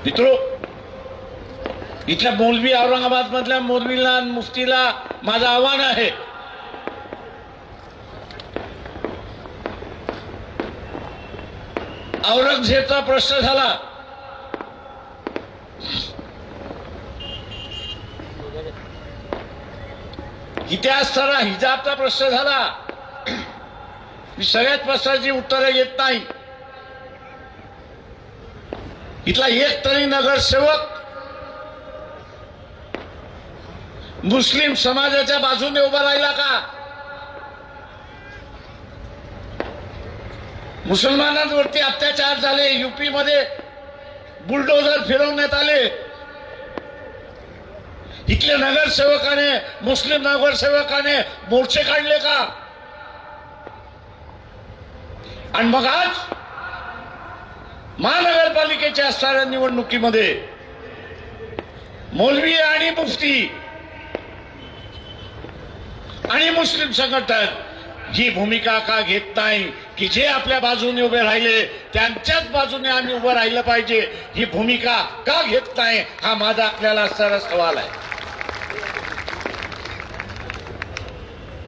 मित्रो, इथल्या मौलवी, औरंगाबाद मधल्या मौलवीला आणि मुफ्तीला माझं आव्हान आहे, औरंगजेबचा प्रश्न झाला, इतिहास सारा हिजाबचा प्रश्न झाला. मी सगळ्यात प्रश्नाची उत्तरं येत नाही. इथला एक तरी नगरसेवक मुस्लिम समाजाच्या बाजूने उभा राहिला का? मुसलमानांवरती अत्याचार झाले, यूपी मध्ये बुलडोझर फिरवण्यात आले, इथले नगरसेवकाने, मुस्लिम नगरसेवकाने मोर्चे काढले का? आणि मग आज महानगरपालिकेच्या असणाऱ्या निवडणुकीमध्ये मौलवी आणि मुफ्ती आणि मुस्लिम संघटन ही भूमिका का घेत नाही की जे आपल्या बाजूने उभे राहिले त्यांच्याच बाजूने आम्ही उभं राहिलं पाहिजे, ही भूमिका का घेत नाही, हा माझा आपल्याला असणारा सवाल आहे.